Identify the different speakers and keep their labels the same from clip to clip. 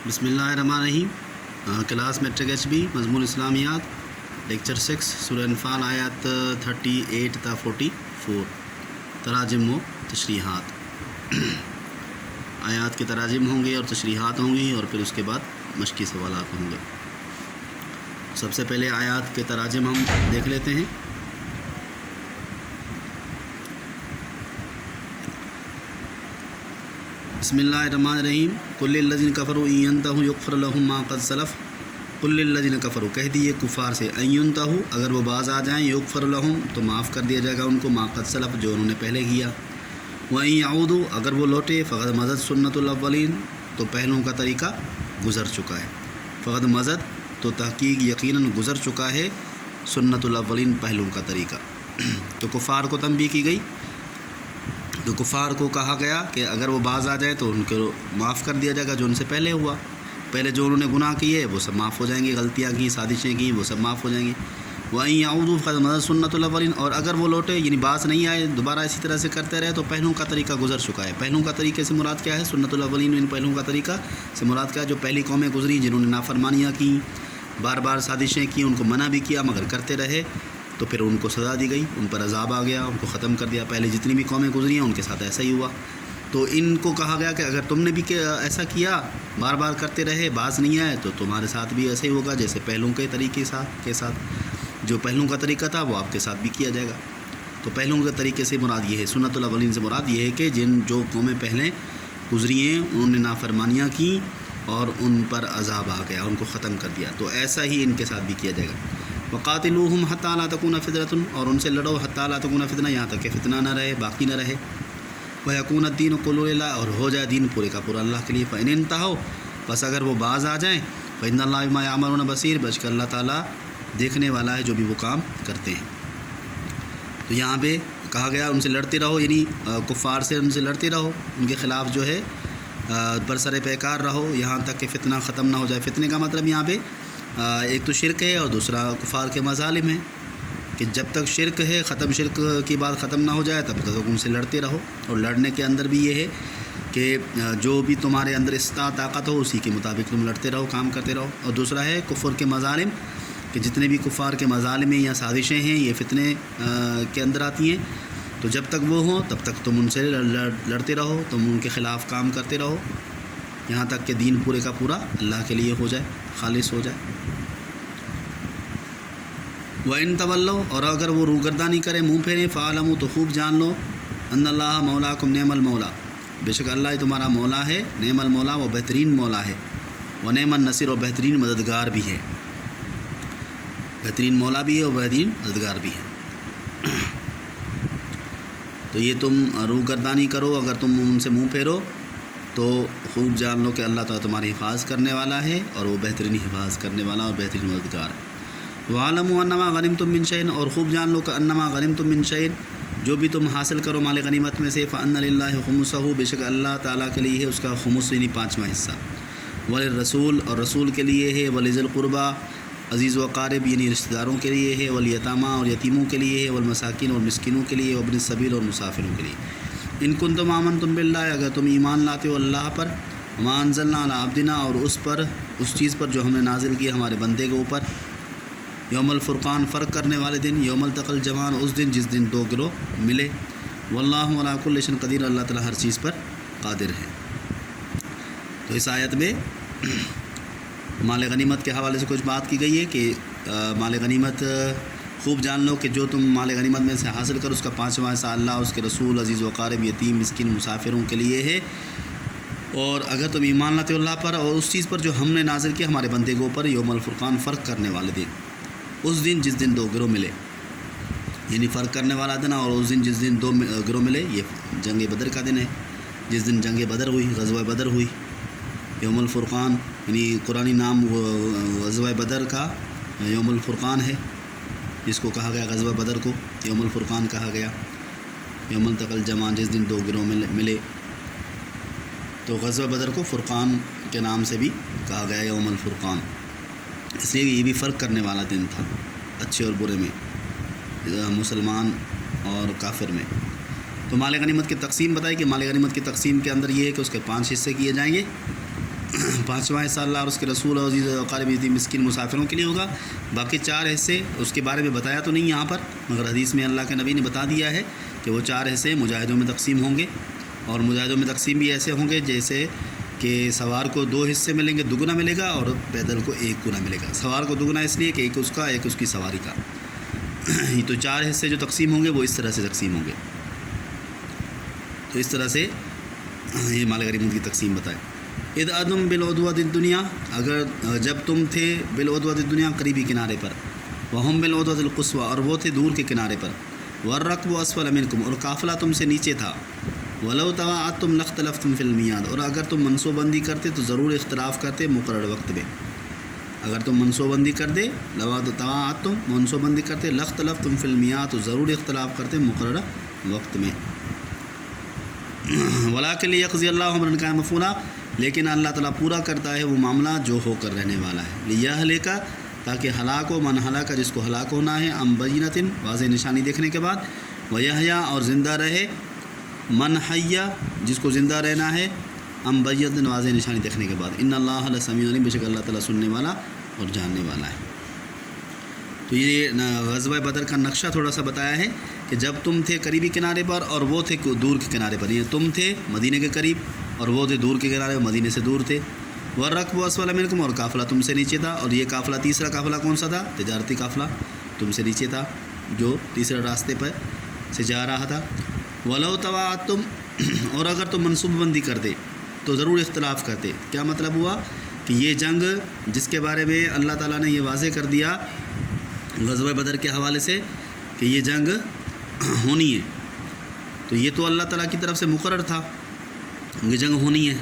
Speaker 1: بسم اللہ الرحمن الرحیم. کلاس میٹرک ایچ بی مضمون اسلامیات لیکچر 6 سورہ انفال آیات 38 تا 44 تراجم و تشریحات. آیات کے تراجم ہوں گے اور تشریحات ہوں گی اور پھر اس کے بعد مشقی سوالات ہوں گے. سب سے پہلے آیات کے تراجم ہم دیکھ لیتے ہیں. بسم اللہ الرحمن الرحیم. قل للذین کفروا ان ینتہوا یغفر لهم ما قد سلف. قل للذین کفروا کہہ دیے کفار سے ان ینتہوا اگر وہ باز آ جائیں یغفر لهم تو معاف کر دیا جائے گا ان کو ما قد سلف جو انہوں نے پہلے کیا. وَإِن يَعُودُوا اگر وہ لوٹے فقد مضت سنت الاولین تو پہلوں کا طریقہ گزر چکا ہے. فقد مضت تو تحقیق یقیناً گزر چکا ہے سنت الاولین پہلوں کا طریقہ. تو کفار کو تنبیہ کی گئی. تو کفار کو کہا گیا کہ اگر وہ باز آ جائے تو ان کو معاف کر دیا جائے گا جو ان سے پہلے ہوا. پہلے جو انہوں نے گناہ کیے وہ سب معاف ہو جائیں گے, غلطیاں کی, سازشیں کی, وہ سب معاف ہو جائیں گی. وَإِن يَعُودُوا فَقَدْ مَضَتْ سُنَّتُ الْأَوَّلِينَ اور اگر وہ لوٹے یعنی باز نہیں آئے دوبارہ اسی طرح سے کرتے رہے تو پہلوں کا طریقہ گزر چکا ہے. پہلوں کا طریقے سے مراد کیا ہے؟ سنت الاولین. ان پہلوں کا طریقہ سے مراد کیا ہے؟ جو پہلی قومیں گزری جنہوں نے نافرمانیاں کی, بار بار سازشیں کی, ان کو منع بھی کیا مگر کرتے رہے تو پھر ان کو سزا دی گئی, ان پر عذاب آ گیا, ان کو ختم کر دیا. پہلے جتنی بھی قومیں گزری ہیں ان کے ساتھ ایسا ہی ہوا. تو ان کو کہا گیا کہ اگر تم نے بھی ایسا کیا, بار بار کرتے رہے, باز نہیں آئے تو تمہارے ساتھ بھی ایسے ہی ہوگا جیسے پہلوں کے طریقے کے ساتھ جو پہلوں کا طریقہ تھا وہ آپ کے ساتھ بھی کیا جائے گا. تو پہلوں کے طریقے سے مراد یہ ہے, سنت الاولین سے مراد یہ ہے کہ جو قومیں پہلے گزری ہیں انہوں نے نافرمانیاں کی اور ان پر عذاب آ گیا, ان کو ختم کر دیا. تو ایسا ہی ان کے ساتھ بھی کیا جائے گا. وَقَاتِلُوهُمْ حَتَّىٰ لَا تَكُونَ فِتْنَةٌ اور ان سے لڑو حَتَّىٰ لَا تَكُونَ فِتْنَةٌ یہاں تک کہ فتنہ نہ رہے, باقی نہ رہے. وَيَكُونَ الدِّينُ كُلُّهُ لِلَّهِ اور ہو جائے دین پورے کا پورا اللہ کے لیے. فَإِنِ انْتَهَوْا بس اگر وہ باز آ جائیں فَإِنَّ اللَّهَ بِمَا يَعْمَلُونَ بَصِيرٌ بس کہ اللہ تعالیٰ دیکھنے والا ہے جو بھی وہ کام کرتے ہیں. تو یہاں پہ کہا گیا ان سے لڑتے رہو, یعنی کفار سے ان سے لڑتے رہو, ان کے خلاف جو ہے برسر پیکار رہو یہاں تک کہ فتنہ ختم نہ ہو جائے. فتنے کا مطلب یہاں پہ ایک تو شرک ہے اور دوسرا کفار کے مظالم ہے کہ جب تک شرک ہے شرک کی بات ختم نہ ہو جائے تب تک ان سے لڑتے رہو. اور لڑنے کے اندر بھی یہ ہے کہ جو بھی تمہارے اندر طاقت ہو اسی کے مطابق تم لڑتے رہو, کام کرتے رہو. اور دوسرا ہے کفر کے مظالم کہ جتنے بھی کفار کے مظالم ہیں یا سازشیں ہیں یہ فتنے کے اندر آتی ہیں. تو جب تک وہ ہوں تب تک تم ان سے لڑتے رہو, تم ان کے خلاف کام کرتے رہو یہاں تک کہ دین پورے کا پورا اللہ کے لیے ہو جائے, خالص ہو جائے. وَإِن تَوَلَّوْا اور اگر وہ روگردانی کریں, منہ پھیریں, فَاعْلَمُوا تو خوب جان لو ان اللہ مولاکم نعم المولا بے شک اللہ تمہارا مولا ہے, نعم المولا وہ بہترین مولا ہے, ونعم النصیر اور بہترین مددگار بھی ہے. بہترین مولا بھی ہے اور بہترین مددگار بھی ہے. تو یہ تم روگردانی کرو, اگر تم ان سے منہ پھیرو تو خوب جان لو کہ اللہ تعالیٰ تمہاری حفاظ کرنے والا ہے اور وہ بہترین حفاظ کرنے والا اور بہترین مددگار ہے. وَعَلَمُوا أَنَّمَا غَنِمْتُم مِّن شَيْءٍ اور خوب جان لو کہ انما غنمتم من شیء جو بھی تم حاصل کرو مال غنیمت میں سے, فَأَنَّ لِلَّهِ خُمُسَهُ بے شک اللہ تعالیٰ کے لیے ہے اس کا خمس یعنی 5واں حصہ. وَلِلرَّسُولِ اور رسول کے لیے ہے, وَلِذِي الْقُرْبَى عزیز و اقارب یعنی رشتہ داروں کے لیے ہے, والیتامیٰ اور یتیموں کے لیے ہے, والمساکین اور مسکینوں کے لیے, وابن السبیل اور مسافروں کے لیے. ان کنتم آمنتم باللہ اگر تم ایمان لاتے ہو اللہ پر, وما انزلنا علی عبدنا اور اس چیز پر جو ہم نے نازل کی ہمارے بندے کے اوپر, یوم الفرقان فرق کرنے والے دن, یوم التقى الجمعان اس دن جس دن دو گروہ ملے, واللہ علی کل شیء قدیر اللہ تعالیٰ ہر چیز پر قادر ہے. تو اس آیت میں مال غنیمت کے حوالے سے کچھ بات کی گئی ہے کہ مال غنیمت خوب جان لو کہ جو تم مال غنیمت میں سے حاصل کر اس کا 5واں حصہ اللہ, اس کے رسول, عزیز و اقارب, یتیم, مسکین, مسافروں کے لیے ہے. اور اگر تم ایمان لاتے ہو اللہ پر اور اس چیز پر جو ہم نے نازل کیا ہمارے بندے کے اوپر, یوم الفرقان فرق کرنے والے دن, اس دن جس دن دو گروہ ملے, یعنی فرق کرنے والا دن اور اس دن جس دن دو گروہ ملے, یہ جنگ بدر کا دن ہے جس دن جنگ بدر ہوئی, غزوہ بدر ہوئی. یوم الفرقان یعنی قرآنی نام غزوہ بدر کا یوم الفرقان ہے, جس کو کہا گیا غزوہ بدر کو یوم الفرقان کہا گیا. یوم التقى الجمعان جس دن دو گروہ ملے, تو غزوہ بدر کو فرقان کے نام سے بھی کہا گیا یوم الفرقان, اس لیے یہ بھی فرق کرنے والا دن تھا اچھے اور برے میں, مسلمان اور کافر میں. تو مال غنیمت کی تقسیم بتائی کہ مال غنیمت کی تقسیم کے اندر یہ ہے کہ اس کے 5 حصے کیے جائیں گے. پانچواں حصہ اللہ اور اس کے رسول اور عزیز و قارب یتیم مسکین مسافروں کے لیے ہوگا. باقی 4 حصے اس کے بارے میں بتایا تو نہیں یہاں پر، مگر حدیث میں اللہ کے نبی نے بتا دیا ہے کہ وہ 4 حصے مجاہدوں میں تقسیم ہوں گے. اور مجاہدوں میں تقسیم بھی ایسے ہوں گے جیسے کہ سوار کو 2 حصے ملیں گے، دگنا ملے گا، اور پیدل کو 1 گنا ملے گا. سوار کو دگنا اس لیے کہ ایک اس کا، ایک اس کی سواری کا. تو 4 حصے جو تقسیم ہوں گے وہ اس طرح سے تقسیم ہوں گے. تو اس طرح سے یہ مال غنیمت کی تقسیم بتائے. اذ انتم بالعدوۃ الدنیا، اگر جب تم تھے بالعدوۃ الدنیا قریبی کنارے پر، وہم بالعدوۃ القصویٰ اور وہ تھے دور کے کنارے پر، والرکب اسفل منکم اور قافلہ تم سے نیچے تھا، ولو تواعدتم لاختلفتم فی المیعاد اور اگر تم منصوبہ بندی کرتے تو ضرور اختلاف کرتے مقرر وقت میں. اگر تم منصوبہ بندی کر دے، لو تواعدتم منصوبہ بندی کرتے، لاختلفتم فی المیعاد تو ضرور اختلاف کرتے مقرر وقت میں. ولکن لیقضی اللہ امرا کان مفعولا، لیکن اللہ تعالیٰ پورا کرتا ہے وہ معاملہ جو ہو کر رہنے والا ہے. لیہلک تاکہ ہلاک ہو من ہلاک جس کو ہلاک ہونا ہے، ام بینۃ واضح نشانی دیکھنے کے بعد، ویحییٰ اور زندہ رہے من حیا جس کو زندہ رہنا ہے، ام بینۃ واضح نشانی دیکھنے کے بعد. ان اللہ لسمیع علیم، بے شک اللہ تعالیٰ سننے والا اور جاننے والا ہے. تو یہ غزوہ بدر کا نقشہ تھوڑا سا بتایا ہے کہ جب تم تھے قریبی کنارے پر اور وہ تھے دور کے کنارے پر، یہ تم تھے مدینے کے قریب اور وہ تھے دور کے کنارے، مدینے سے دور تھے. والرکب اسفل منکم اور قافلہ تم سے نیچے تھا. اور یہ قافلہ تیسرا قافلہ کون سا تھا؟ تجارتی قافلہ تم سے نیچے تھا جو تیسرے راستے پر سے جا رہا تھا. ولو تواعدتم اور اگر تم منصوبہ بندی کرتے تو ضرور اختلاف کرتے. کیا مطلب ہوا کہ یہ جنگ جس کے بارے میں اللہ تعالیٰ نے یہ واضح کر دیا غزوہ بدر کے حوالے سے کہ یہ جنگ ہونی ہے، تو یہ تو اللہ تعالیٰ کی طرف سے مقرر تھا یہ جنگ ہونی ہے.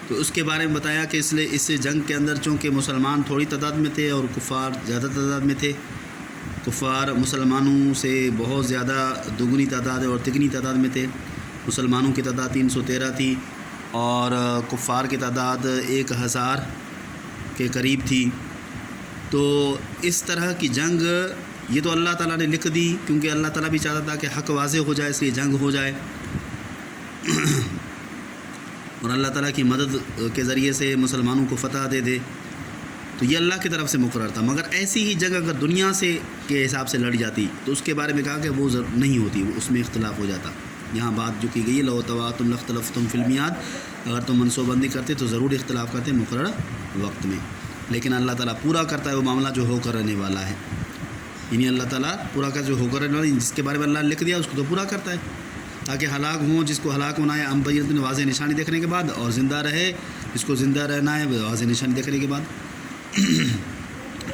Speaker 1: تو اس کے بارے میں بتایا کہ اس لیے اس جنگ کے اندر چونکہ مسلمان تھوڑی تعداد میں تھے اور کفار زیادہ تعداد میں تھے، کفار مسلمانوں سے بہت زیادہ دگنی تعداد اور تگنی تعداد میں تھے. مسلمانوں کی تعداد 313 تھی اور کفار کی تعداد 1000 کے قریب تھی. تو اس طرح کی جنگ یہ تو اللہ تعالیٰ نے لکھ دی، کیونکہ اللہ تعالیٰ بھی چاہتا تھا کہ حق واضح ہو جائے، اس لیے جنگ ہو جائے اور اللہ تعالیٰ کی مدد کے ذریعے سے مسلمانوں کو فتح دے دے. تو یہ اللہ کی طرف سے مقرر تھا. مگر ایسی ہی جنگ اگر دنیا سے کے حساب سے لڑ جاتی تو اس کے بارے میں کہا کہ وہ نہیں ہوتی، اس میں اختلاف ہو جاتا. یہاں بات جو کی گئی ہے لو تواعدتم لاختلفتم فی المیعاد، اگر تم منصوبہ بندی کرتے تو ضرور اختلاف کرتے مقرر وقت میں. لیکن اللہ تعالیٰ پورا کرتا ہے وہ معاملہ جو ہو کر رہنے والا ہے. یعنی اللہ تعالیٰ پورا کا جو ہو کر رہنے والا جس کے بارے میں اللہ نے لکھ دیا اس کو تو پورا کرتا ہے، تاکہ ہلاک ہوں جس کو ہلاک ہونا ہے ام بینۃ واضح نشانی دیکھنے کے بعد، اور زندہ رہے جس کو زندہ رہنا ہے واضح نشانی دیکھنے کے بعد.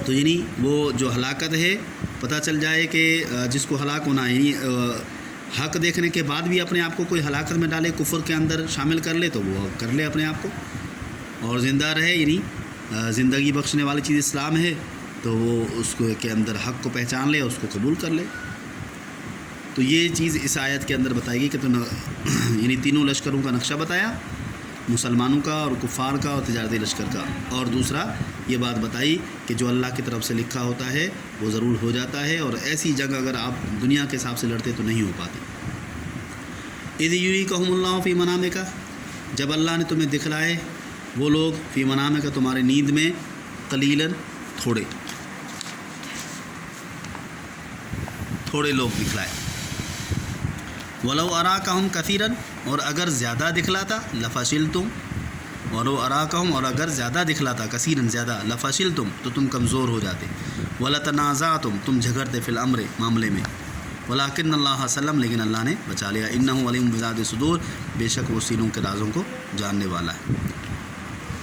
Speaker 1: تو یعنی وہ جو ہلاکت ہے پتہ چل جائے کہ جس کو ہلاک ہونا ہے، یعنی حق دیکھنے کے بعد بھی اپنے آپ کو کوئی ہلاکت میں ڈالے، کفر کے اندر شامل کر لے تو وہ کر لے اپنے آپ کو، اور زندہ رہے یعنی زندگی بخشنے والی چیز اسلام ہے تو وہ اس کو کے اندر حق کو پہچان لے، اس کو قبول کر لے. تو یہ چیز اس آیت کے اندر بتائی گئی کہ یعنی تینوں لشکروں کا نقشہ بتایا، مسلمانوں کا اور کفار کا اور تجارتی لشکر کا. اور دوسرا یہ بات بتائی کہ جو اللہ کی طرف سے لکھا ہوتا ہے وہ ضرور ہو جاتا ہے، اور ایسی جنگ اگر آپ دنیا کے حساب سے لڑتے تو نہیں ہو پاتی. اذ یریکہم اللہ فی منامک، جب اللہ نے تمہیں دکھلائے وہ لوگ فی منامک تمہارے نیند میں، قلیلاً تھوڑے لوگ دکھلائے. ولو اراکہم کثیراً اور اگر زیادہ دکھلاتا لفشلتم، ولو اراکہم اور اگر زیادہ دکھلاتا کثیراً زیادہ، لفشلتم تو تم کمزور ہو جاتے، ولتنازعتم تم جھگڑتے فی الامر معاملے میں، ولکن اللہ سلم لیکن اللہ نے بچا لیا. انہ علیم بذات الصدور، بے شک وہ سینوں کے رازوں کو جاننے والا ہے.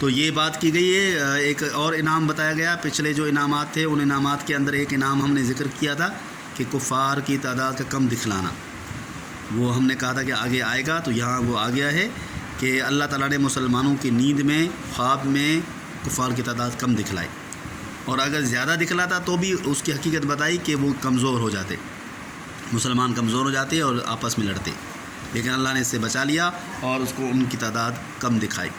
Speaker 1: تو یہ بات کی گئی ہے. ایک اور انعام بتایا گیا، پچھلے جو انعامات تھے ان انعامات کے اندر ایک انعام ہم نے ذکر کیا تھا کہ کفار کی تعداد کا کم دکھلانا، وہ ہم نے کہا تھا کہ آگے آئے گا. تو یہاں وہ آ گیا ہے کہ اللہ تعالیٰ نے مسلمانوں کی نیند میں، خواب میں کفار کی تعداد کم دکھلائی، اور اگر زیادہ دکھلاتا تو بھی اس کی حقیقت بتائی کہ وہ کمزور ہو جاتے، مسلمان کمزور ہو جاتے اور آپس میں لڑتے. لیکن اللہ نے اس سے بچا لیا اور اس کو ان کی تعداد کم دکھائی.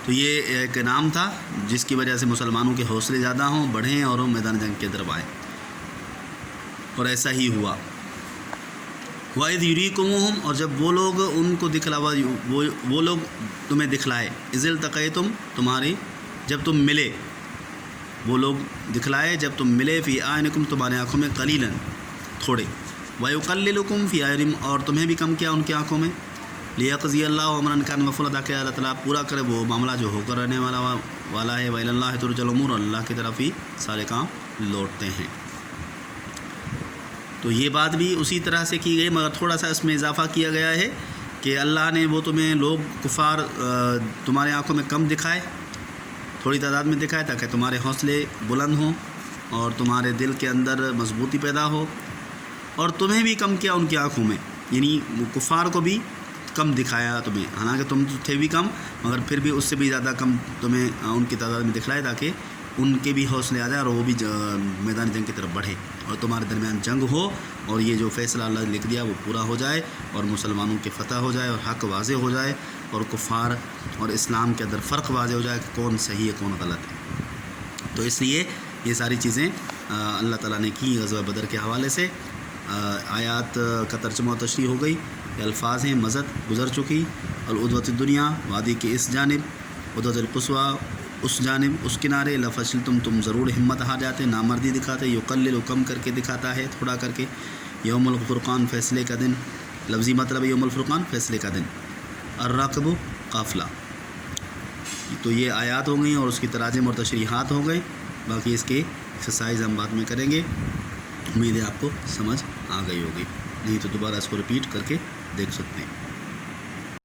Speaker 1: تو یہ ایک انعام تھا جس کی وجہ سے مسلمانوں کے حوصلے زیادہ ہوں، بڑھیں اور میدان جنگ کے طرف آئیں، اور ایسا ہی ہوا. وَإِذْ يُرِيكُمُوهُمْ، اور جب وہ لوگ ان کو وہ لوگ تمہیں دکھلائے، اِذِ الْتَقَيْتُمْ، تمہاری جب تم ملے، وہ لوگ دکھلائے جب تم ملے، فی اعینکم، تمہارے آنکھوں میں، قلیلاً، تھوڑے، وَيُقَلِّلُكُمْ فی اعینہم، اور تمہیں بھی کم کیا ان کی آنکھوں میں، لیقضی اللہ امرا کان مفعولا، تاکہ اللہ تعالیٰ پورا کرے وہ معاملہ جو ہو کر رہنے والا ہے، وَإِلَى اللَّهِ تُرْجَعُ الْأُمُورُ، اللہ کی طرف ہی سارے کام لوٹتے ہیں۔ تو یہ بات بھی اسی طرح سے کی گئی، مگر تھوڑا سا اس میں اضافہ کیا گیا ہے کہ اللہ نے وہ تمہیں لوگ کفار تمہارے آنکھوں میں کم دکھائے، تھوڑی تعداد میں دکھائے، تاکہ تمہارے حوصلے بلند ہوں اور تمہارے دل کے اندر مضبوطی پیدا ہو، اور تمہیں بھی کم کیا ان کی آنکھوں میں، یعنی کفار کو بھی کم دکھایا تمہیں، حالانکہ تم تھے بھی کم، مگر پھر بھی اس سے بھی زیادہ کم تمہیں ان کی تعداد میں دکھلائے، تاکہ ان کے بھی حوصلے آ جائے اور وہ بھی میدان جنگ کی طرف بڑھے، اور تمہارے درمیان جنگ ہو، اور یہ جو فیصلہ اللہ نے لکھ دیا وہ پورا ہو جائے، اور مسلمانوں کی فتح ہو جائے، اور حق واضح ہو جائے، اور کفار اور اسلام کے اندر فرق واضح ہو جائے کہ کون صحیح ہے کون غلط ہے۔ تو اس لیے یہ ساری چیزیں اللہ تعالیٰ نے کی غزوہ بدر کے حوالے سے۔ آیات کا ترجمہ و تشریح ہو گئی، یہ الفاظ ہیں، مزد گزر چکی، العدوۃ الدنیا، وادی کے اس جانب، عدوۃ القصویٰ اس جانب، اس کنارے، لفشلتم، تم ضرور ہمت ہار جاتے، نامردی دکھاتے، یقلل، کم کر کے دکھاتا ہے، تھوڑا کر کے، یوم الفرقان، فیصلے کا دن، لفظی مطلب یوم الفرقان، فیصلے کا دن، الرقب، قافلہ۔ تو یہ آیات ہو گئیں اور اس کی تراجم اور تشریحات ہو گئے، باقی اس کے ایکسرسائز ہم بعد میں کریں گے۔ امید ہے آپ کو سمجھ آ گئی ہوگی، نہیں تو دوبارہ اس کو رپیٹ کر کے دیکھ سکتے ہیں۔